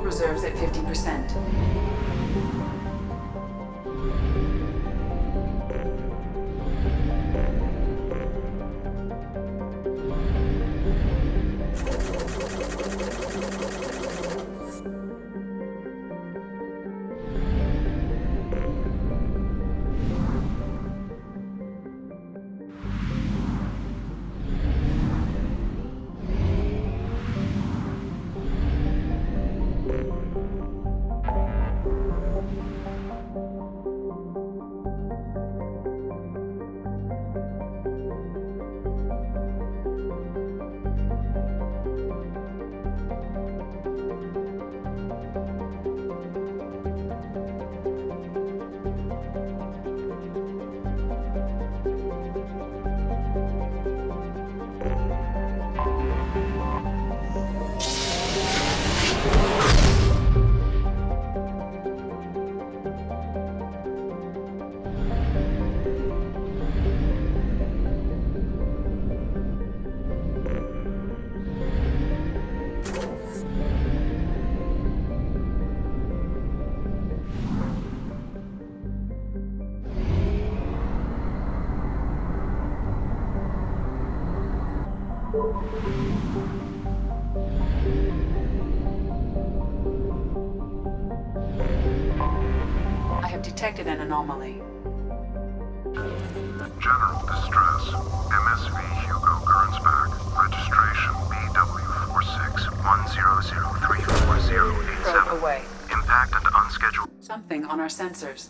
Reserves at 50%. I have detected an anomaly. General distress. MSV Hugo Gernsback. Registration BW4610034087. Probe away. Impact and unscheduled. Something on our sensors.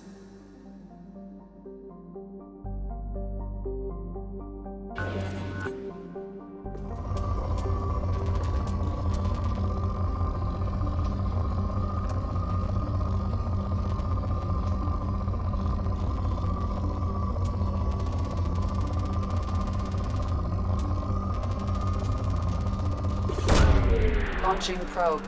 Launching probe.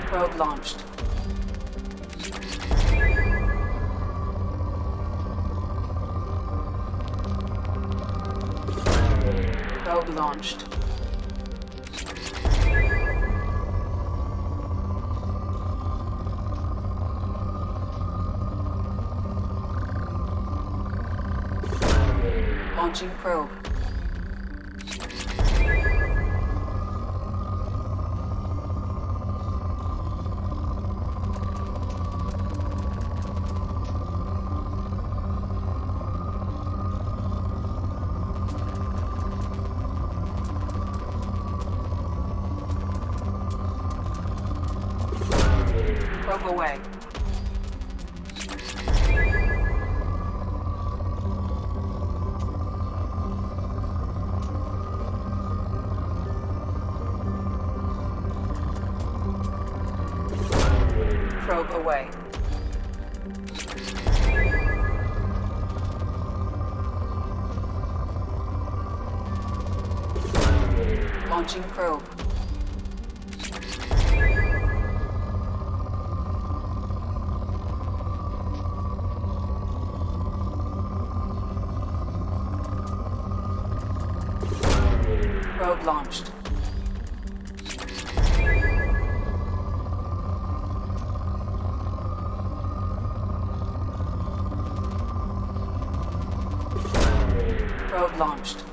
Probe launched. Probe launched. Launching probe. Probe away. Probe away. Launching probe. Probe launched. Probe launched.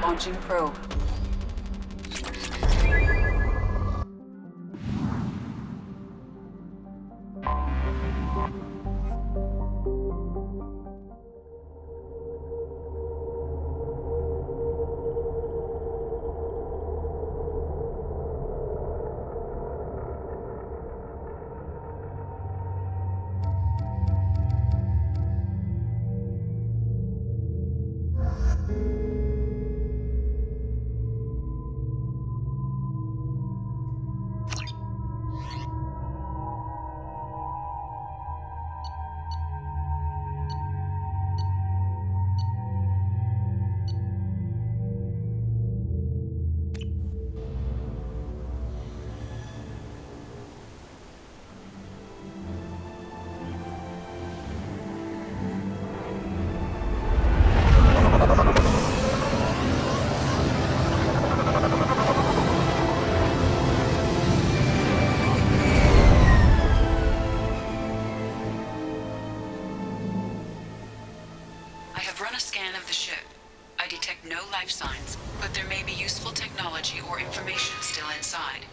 Launching probe. I have run a scan of the ship. I detect no life signs, but there may be useful technology or information still inside.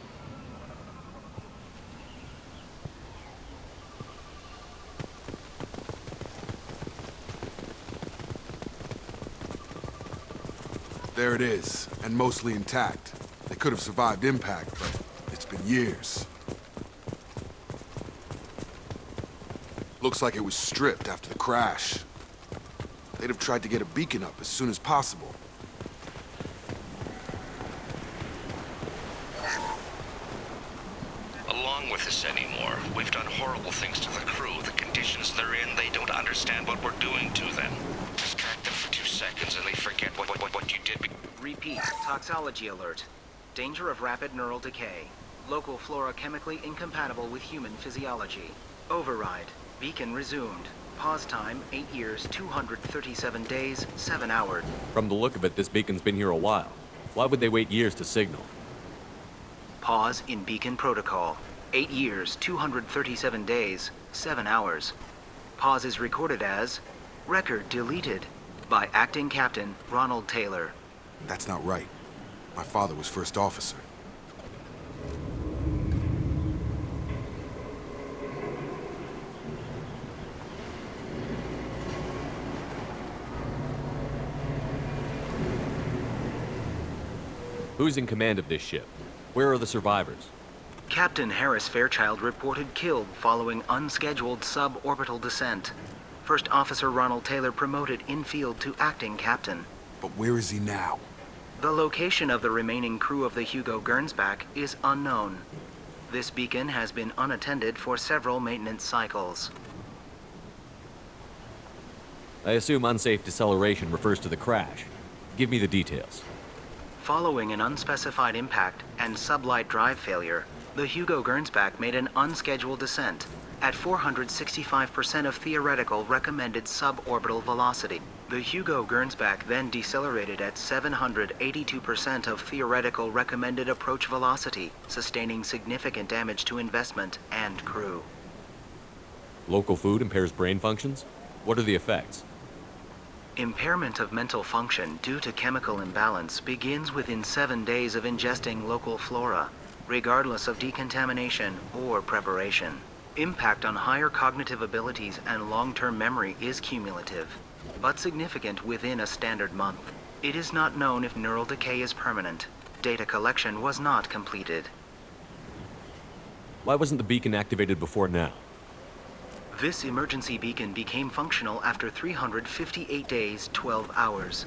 There it is, and mostly intact. They could have survived impact, but it's been years. Looks like it was stripped after the crash. They'd have tried to get a beacon up as soon as possible. Along with this anymore. We've done horrible things to the crew. The conditions they're in, they don't understand what we're doing to them. Distract them for 2 seconds and they forget what you did. Repeat, toxology alert. Danger of rapid neural decay. Local flora chemically incompatible with human physiology. Override. Beacon resumed. Pause time, 8 years, 237 days, 7 hours. From the look of it, this beacon's been here a while. Why would they wait years to signal? Pause in beacon protocol. 8 years, 237 days, 7 hours. Pause is recorded as record deleted by Acting Captain Ronald Taylor. That's not right. My father was first officer. Who's in command of this ship? Where are the survivors? Captain Harris Fairchild reported killed following unscheduled suborbital descent. First Officer Ronald Taylor promoted in-field to acting captain. But where is he now? The location of the remaining crew of the Hugo Gernsback is unknown. This beacon has been unattended for several maintenance cycles. I assume unsafe deceleration refers to the crash. Give me the details. Following an unspecified impact and sublight drive failure, the Hugo Gernsback made an unscheduled descent at 465% of theoretical recommended suborbital velocity. The Hugo Gernsback then decelerated at 782% of theoretical recommended approach velocity, sustaining significant damage to investment and crew. Local food impairs brain functions? What are the effects? Impairment of mental function due to chemical imbalance begins within 7 days of ingesting local flora, regardless of decontamination or preparation. Impact on higher cognitive abilities and long-term memory is cumulative, but significant within a standard month. It is not known if neural decay is permanent. Data collection was not completed. Why wasn't the beacon activated before now? This emergency beacon became functional after 358 days, 12 hours.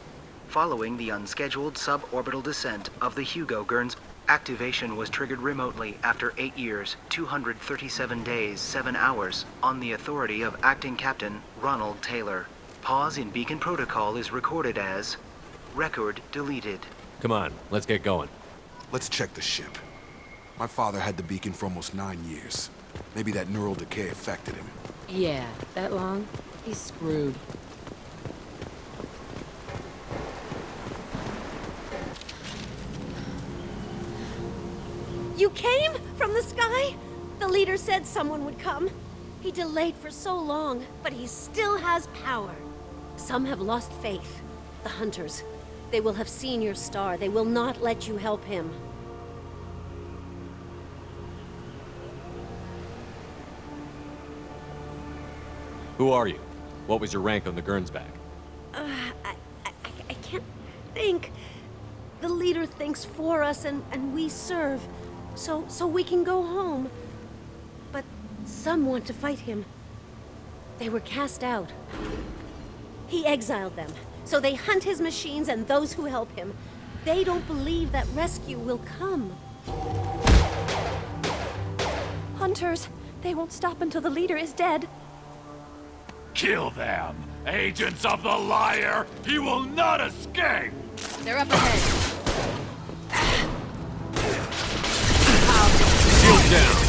Following the unscheduled suborbital descent of the Hugo Gerns, activation was triggered remotely after 8 years, 237 days, 7 hours, on the authority of Acting Captain Ronald Taylor. Pause in beacon protocol is recorded as record deleted. Come on, let's get going. Let's check the ship. My father had the beacon for almost 9 years. Maybe that neural decay affected him. Yeah, that long? He's screwed. You came? From the sky? The leader said someone would come. He delayed for so long, but he still has power. Some have lost faith. The hunters. They will have seen your star. They will not let you help him. Who are you? What was your rank on the Gernsback? I can't think. The leader thinks for us and we serve. So we can go home. But some want to fight him. They were cast out. He exiled them. So they hunt his machines and those who help him. They don't believe that rescue will come. Hunters, they won't stop until the leader is dead. Kill them! Agents of the liar! He will not escape! They're up ahead. Shield down!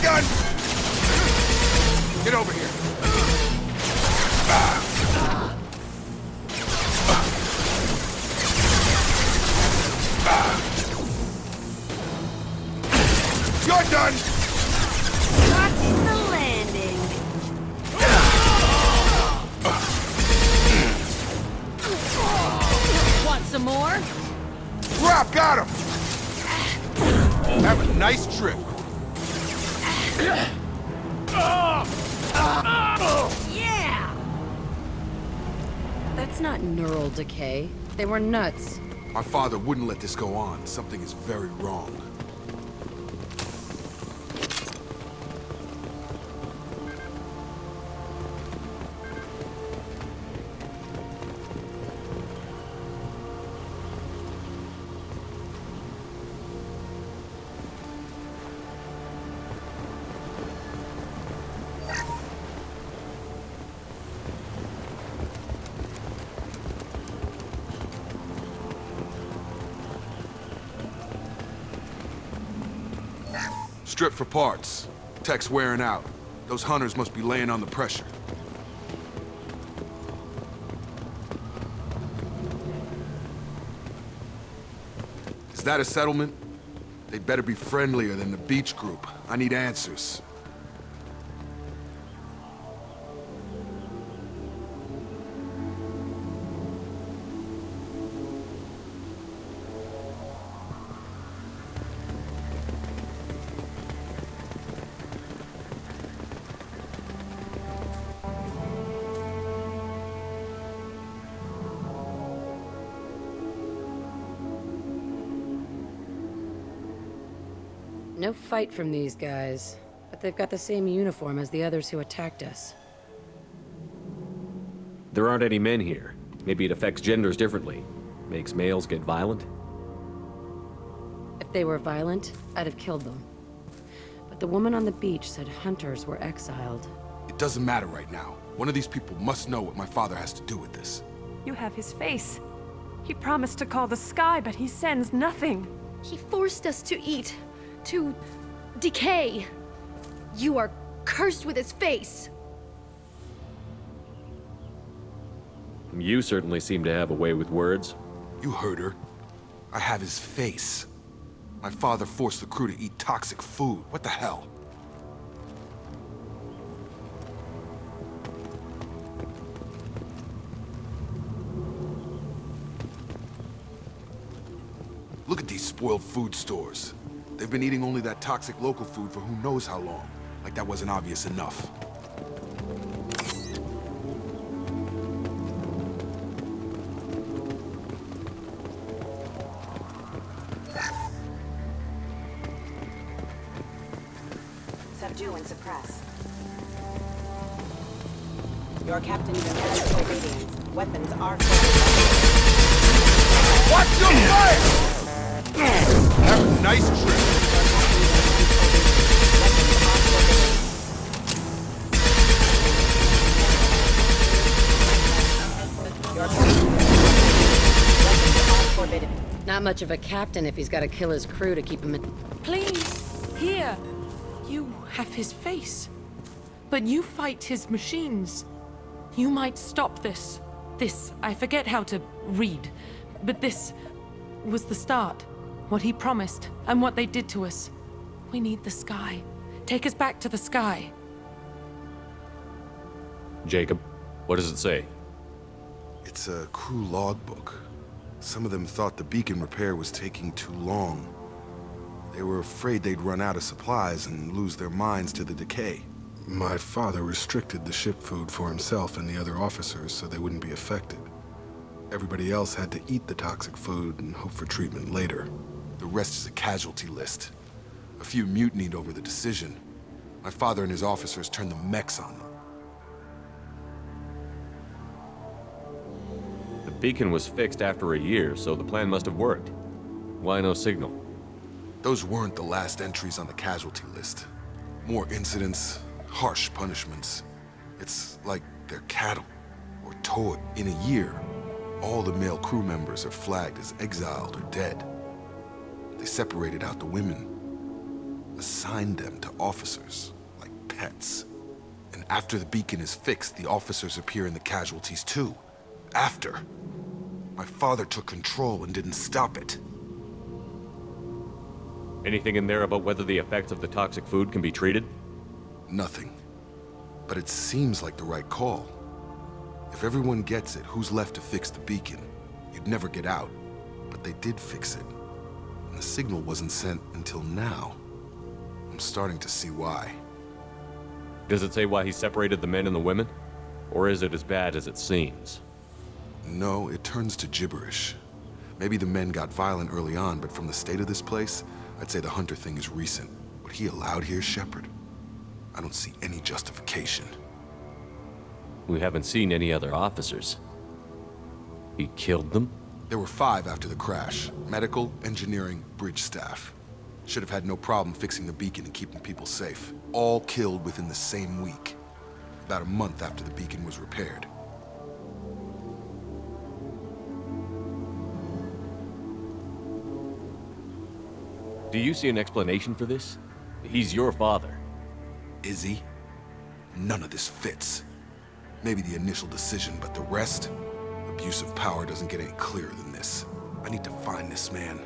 Gun! Get over here. You're done! Watch the landing. Want some more? Drop! Got him! Have a nice trip. Yeah! That's not neural decay. They were nuts. My father wouldn't let this go on. Something is very wrong. Strip for parts. Tech's wearing out. Those hunters must be laying on the pressure. Is that a settlement? They'd better be friendlier than the beach group. I need answers. No fight from these guys, but they've got the same uniform as the others who attacked us. There aren't any men here. Maybe it affects genders differently. Makes males get violent? If they were violent, I'd have killed them. But the woman on the beach said hunters were exiled. It doesn't matter right now. One of these people must know what my father has to do with this. You have his face. He promised to call the sky, but he sends nothing. He forced us to eat, to decay. You are cursed with his face. You certainly seem to have a way with words. You heard her. I have his face. My father forced the crew to eat toxic food. What the hell? Look at these spoiled food stores. They've been eating only that toxic local food for who knows how long. Like that wasn't obvious enough. Subdue and suppress. Your captain demands obedience. Weapons are Watch your fire! Have a nice trip. forbidden. Not much of a captain if he's got to kill his crew to keep him in... Please, here. You have his face. But you fight his machines. You might stop this. This, I forget how to read. But this was the start. What he promised, and what they did to us. We need the sky. Take us back to the sky. Jacob, what does it say? It's a crew logbook. Some of them thought the beacon repair was taking too long. They were afraid they'd run out of supplies and lose their minds to the decay. My father restricted the ship food for himself and the other officers so they wouldn't be affected. Everybody else had to eat the toxic food and hope for treatment later. The rest is a casualty list. A few mutinied over the decision. My father and his officers turned the mechs on them. The beacon was fixed after a year, so the plan must have worked. Why no signal? Those weren't the last entries on the casualty list. More incidents, harsh punishments. It's like they're cattle, or toy. In a year, all the male crew members are flagged as exiled or dead. They separated out the women, assigned them to officers, like pets. And after the beacon is fixed, the officers appear in the casualties too. After. My father took control and didn't stop it. Anything in there about whether the effects of the toxic food can be treated? Nothing. But it seems like the right call. If everyone gets it, who's left to fix the beacon? You'd never get out. But they did fix it. And the signal wasn't sent until now. I'm starting to see why. Does it say why he separated the men and the women? Or is it as bad as it seems? No, it turns to gibberish. Maybe the men got violent early on, but from the state of this place, I'd say the Hunter thing is recent. What he allowed here, Shepard? I don't see any justification. We haven't seen any other officers. He killed them? There were 5 after the crash. Medical, engineering, bridge staff. Should have had no problem fixing the beacon and keeping people safe. All killed within the same week. About a month after the beacon was repaired. Do you see an explanation for this? He's your father. Is he? None of this fits. Maybe the initial decision, but the rest? Abuse of power doesn't get any clearer than this. I need to find this man.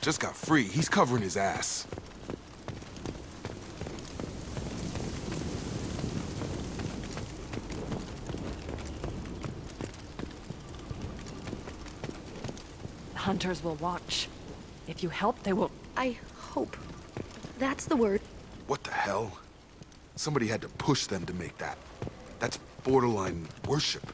Just got free. He's covering his ass. Hunters will watch. If you help, they will... I hope. That's the word. What the hell? Somebody had to push them to make that. That's borderline worship.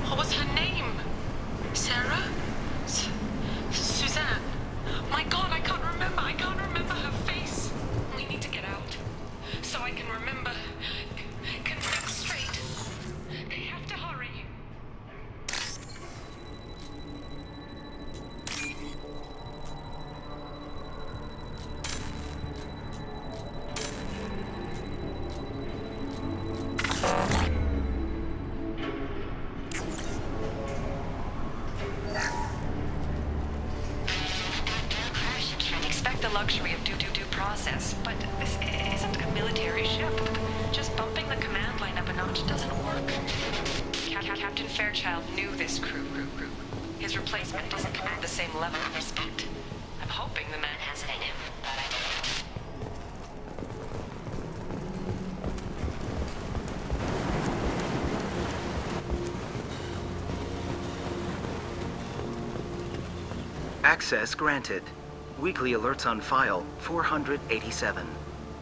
What was her name? Sarah? Suzanne? My God, I can't remember. I can't remember her face. We need to get out. So I can remember. Can think straight. They have to hurry. The luxury of due process, but this isn't a military ship. Just bumping the command line up a notch doesn't work. Captain Fairchild knew this crew. His replacement doesn't command the same level of respect. I'm hoping the man has it in him, but I don't. Access granted. Weekly alerts on file, 487.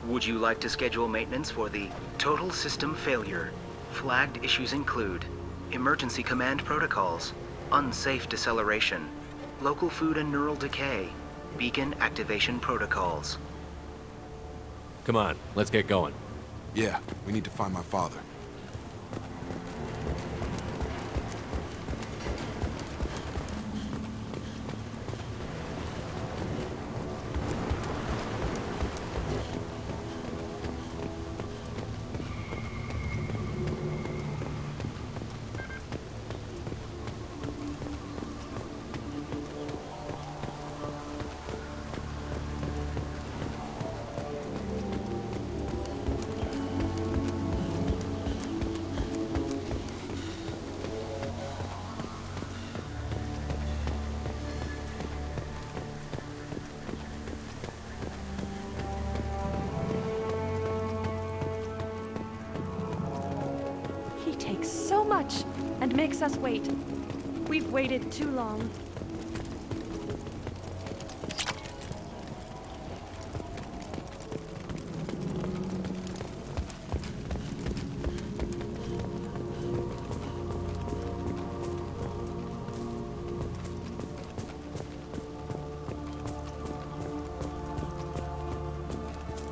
Would you like to schedule maintenance for the total system failure? Flagged issues include emergency command protocols, unsafe deceleration, local food and neural decay, beacon activation protocols. Come on, let's get going. Yeah, we need to find my father. He takes so much and makes us wait. We've waited too long.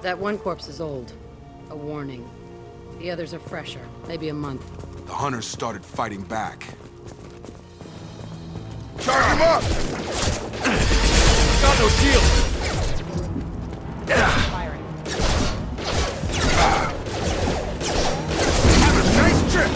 That one corpse is old. A warning. The others are fresher, maybe a month. The hunters started fighting back. Charge him up! Got no shield! Firing. Have a nice trip!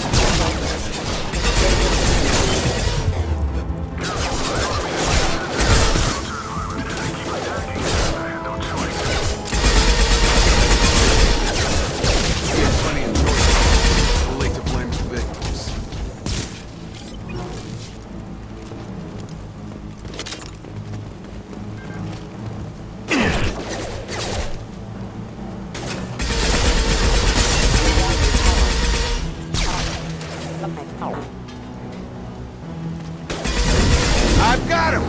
I've got him!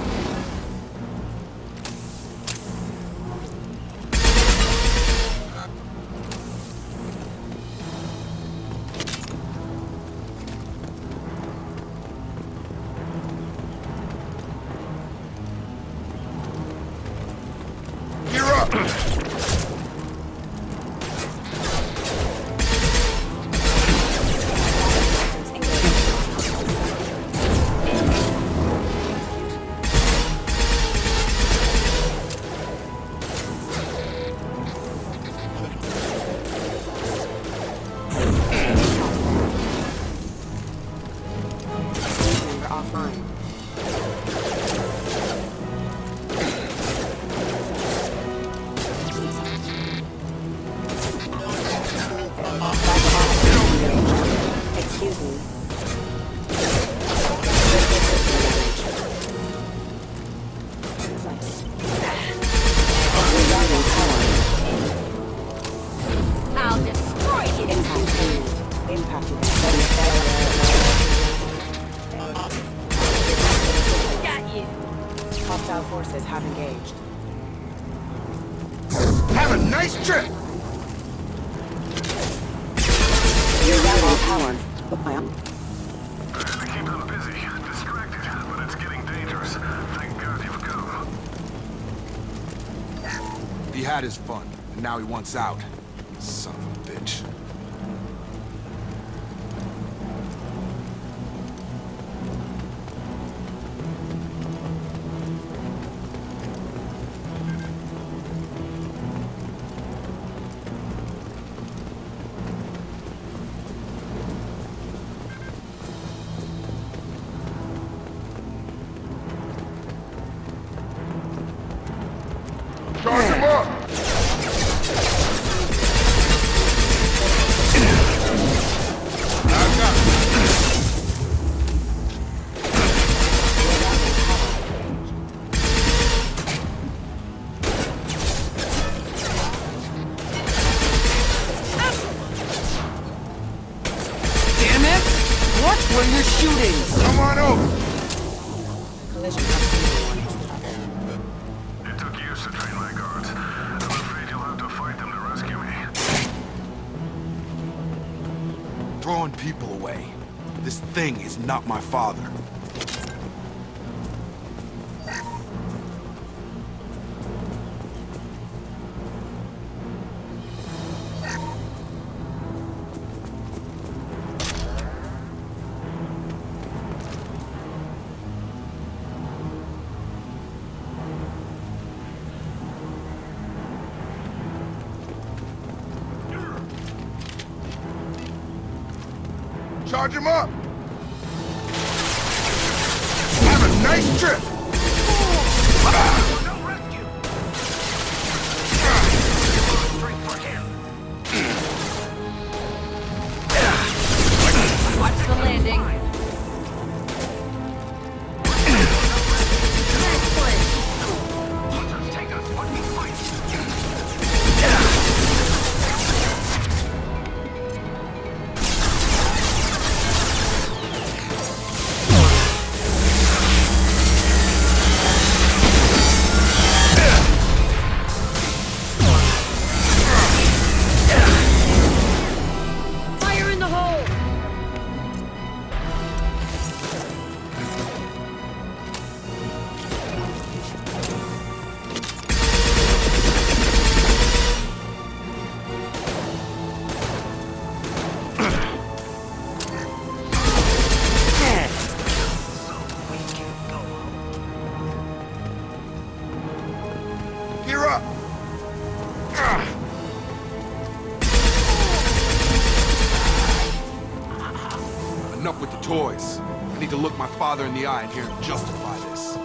You're up! We're offline. Excuse me. I'll destroy you. Impacted. Got you. Hostile forces have engaged. Have a nice trip! You're down all power. The plan? To keep them busy, distracted, but it's getting dangerous. Thank God you've come. He had his fun, and now he wants out. Son of a bitch. Charge him up! I've got him. Damn it! Watch where you're shooting! Come on over! Collision proximity warning. It took years to train my guards. I'm afraid you'll have to fight them to rescue me. Throwing people away. This thing is not my father. Charge him up! Have a nice trip! Watch the landing. Fire in the hole! Gear up! Enough with the toys. I need to look my father in the eye and hear him justify this.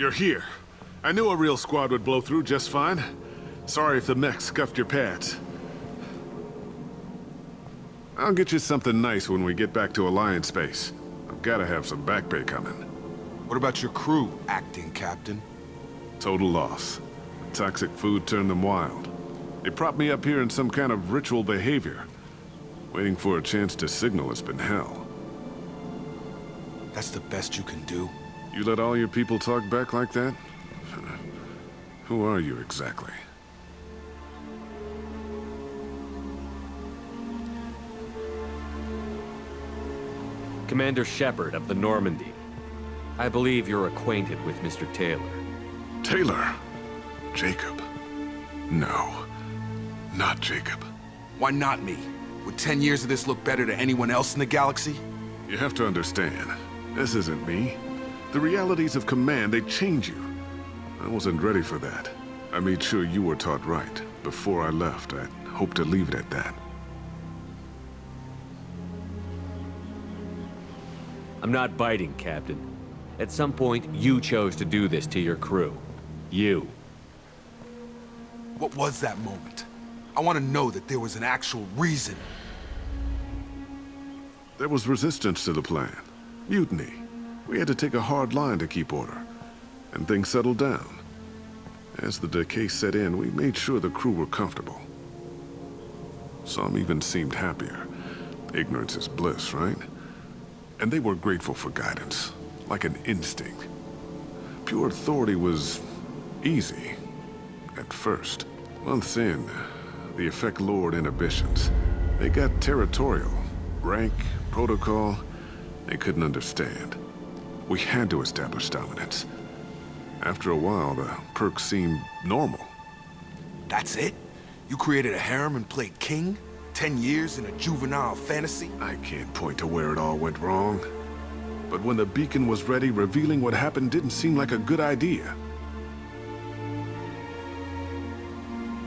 You're here. I knew a real squad would blow through just fine. Sorry if the mech scuffed your pads. I'll get you something nice when we get back to Alliance space. I've gotta have some back pay coming. What about your crew, acting captain? Total loss. Toxic food turned them wild. They propped me up here in some kind of ritual behavior. Waiting for a chance to signal has been hell. That's the best you can do? You let all your people talk back like that? Who are you exactly? Commander Shepard of the Normandy. I believe you're acquainted with Mr. Taylor. Taylor? Jacob? No. Not Jacob. Why not me? Would 10 years of this look better to anyone else in the galaxy? You have to understand, this isn't me. The realities of command, they change you. I wasn't ready for that. I made sure you were taught right. Before I left, I hoped to leave it at that. I'm not biting, Captain. At some point, you chose to do this to your crew. You. What was that moment? I want to know that there was an actual reason. There was resistance to the plan. Mutiny. We had to take a hard line to keep order. And things settled down. As the decay set in, we made sure the crew were comfortable. Some even seemed happier. Ignorance is bliss, right? And they were grateful for guidance, like an instinct. Pure authority was easy, at first. Months in, the effect lowered inhibitions. They got territorial. Rank, protocol, they couldn't understand. We had to establish dominance. After a while, the perks seemed normal. That's it? You created a harem and played king? 10 years in a juvenile fantasy? I can't point to where it all went wrong. But when the beacon was ready, revealing what happened didn't seem like a good idea.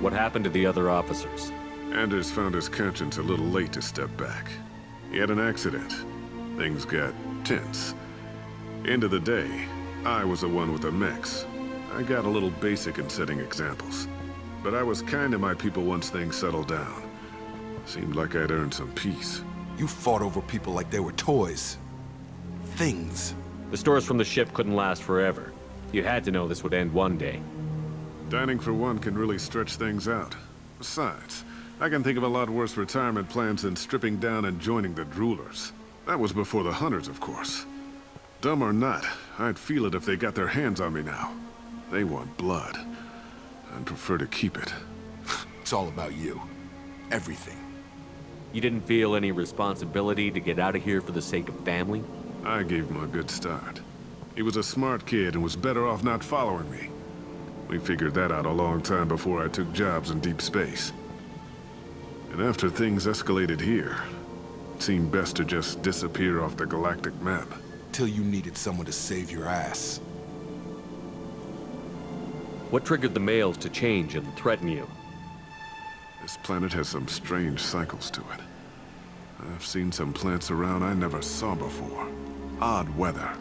What happened to the other officers? Anders found his conscience a little late to step back. He had an accident. Things got tense. End of the day, I was the one with the mechs. I got a little basic in setting examples. But I was kind to my people once things settled down. Seemed like I'd earned some peace. You fought over people like they were toys. Things. The stores from the ship couldn't last forever. You had to know this would end one day. Dining for one can really stretch things out. Besides, I can think of a lot worse retirement plans than stripping down and joining the droolers. That was before the hunters, of course. Dumb or not, I'd feel it if they got their hands on me now. They want blood. I'd prefer to keep it. It's all about you. Everything. You didn't feel any responsibility to get out of here for the sake of family? I gave him a good start. He was a smart kid and was better off not following me. We figured that out a long time before I took jobs in deep space. And after things escalated here, it seemed best to just disappear off the galactic map. Till you needed someone to save your ass. What triggered the males to change and threaten you? This planet has some strange cycles to it. I've seen some plants around I never saw before. Odd weather.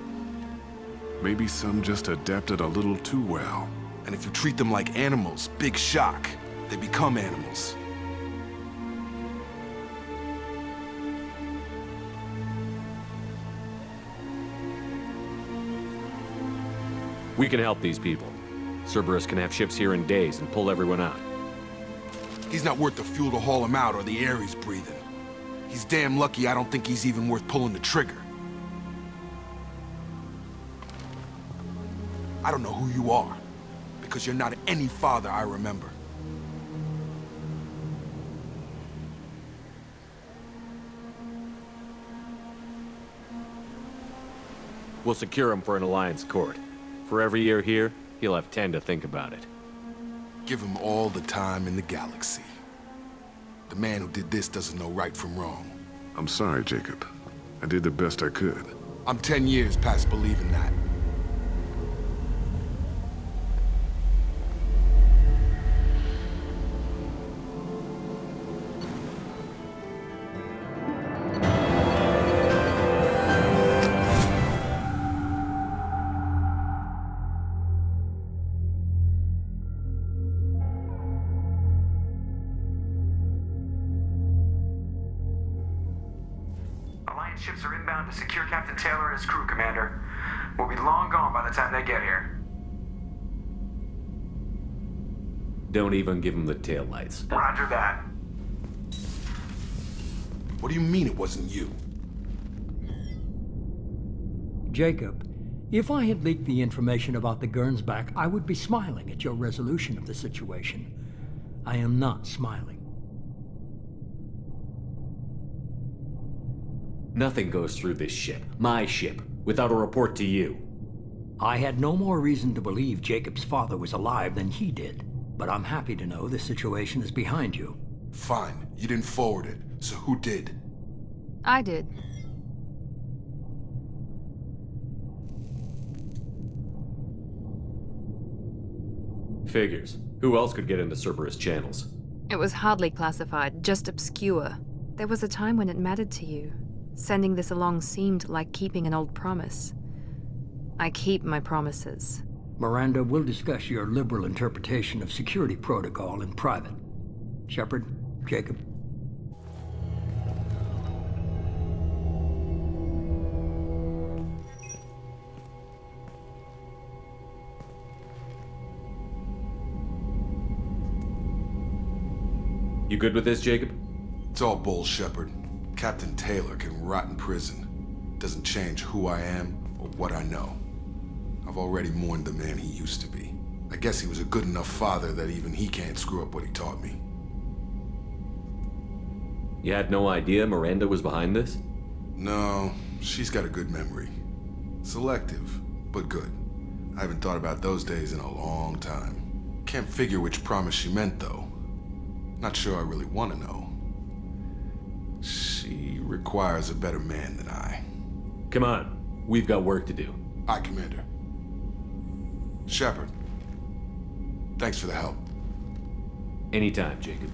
Maybe some just adapted a little too well. And if you treat them like animals, big shock. They become animals. We can help these people. Cerberus can have ships here in days and pull everyone out. He's not worth the fuel to haul him out or the air he's breathing. He's damn lucky I don't think he's even worth pulling the trigger. I don't know who you are, because you're not any father I remember. We'll secure him for an Alliance court. For every year here, he'll have 10 to think about it. Give him all the time in the galaxy. The man who did this doesn't know right from wrong. I'm sorry, Jacob. I did the best I could. I'm 10 years past believing that. Alliance ships are inbound to secure Captain Taylor and his crew, Commander. We'll be long gone by the time they get here. Don't even give him the taillights. Roger that. What do you mean it wasn't you? Jacob, if I had leaked the information about the Gernsback, I would be smiling at your resolution of the situation. I am not smiling. Nothing goes through this ship, my ship, without a report to you. I had no more reason to believe Jacob's father was alive than he did, but I'm happy to know the situation is behind you. Fine, you didn't forward it, so who did? I did. Figures. Who else could get into Cerberus channels? It was hardly classified, just obscure. There was a time when it mattered to you. Sending this along seemed like keeping an old promise. I keep my promises. Miranda, we'll discuss your liberal interpretation of security protocol in private. Shepard, Jacob. You good with this, Jacob? It's all bull, Shepard. Captain Taylor can rot in prison. Doesn't change who I am or what I know. I've already mourned the man he used to be. I guess he was a good enough father that even he can't screw up what he taught me. You had no idea Miranda was behind this? No, she's got a good memory. Selective, but good. I haven't thought about those days in a long time. Can't figure which promise she meant, though. Not sure I really want to know. She requires a better man than I. Come on, we've got work to do. Aye, Commander. Shepard, thanks for the help. Anytime, Jacob.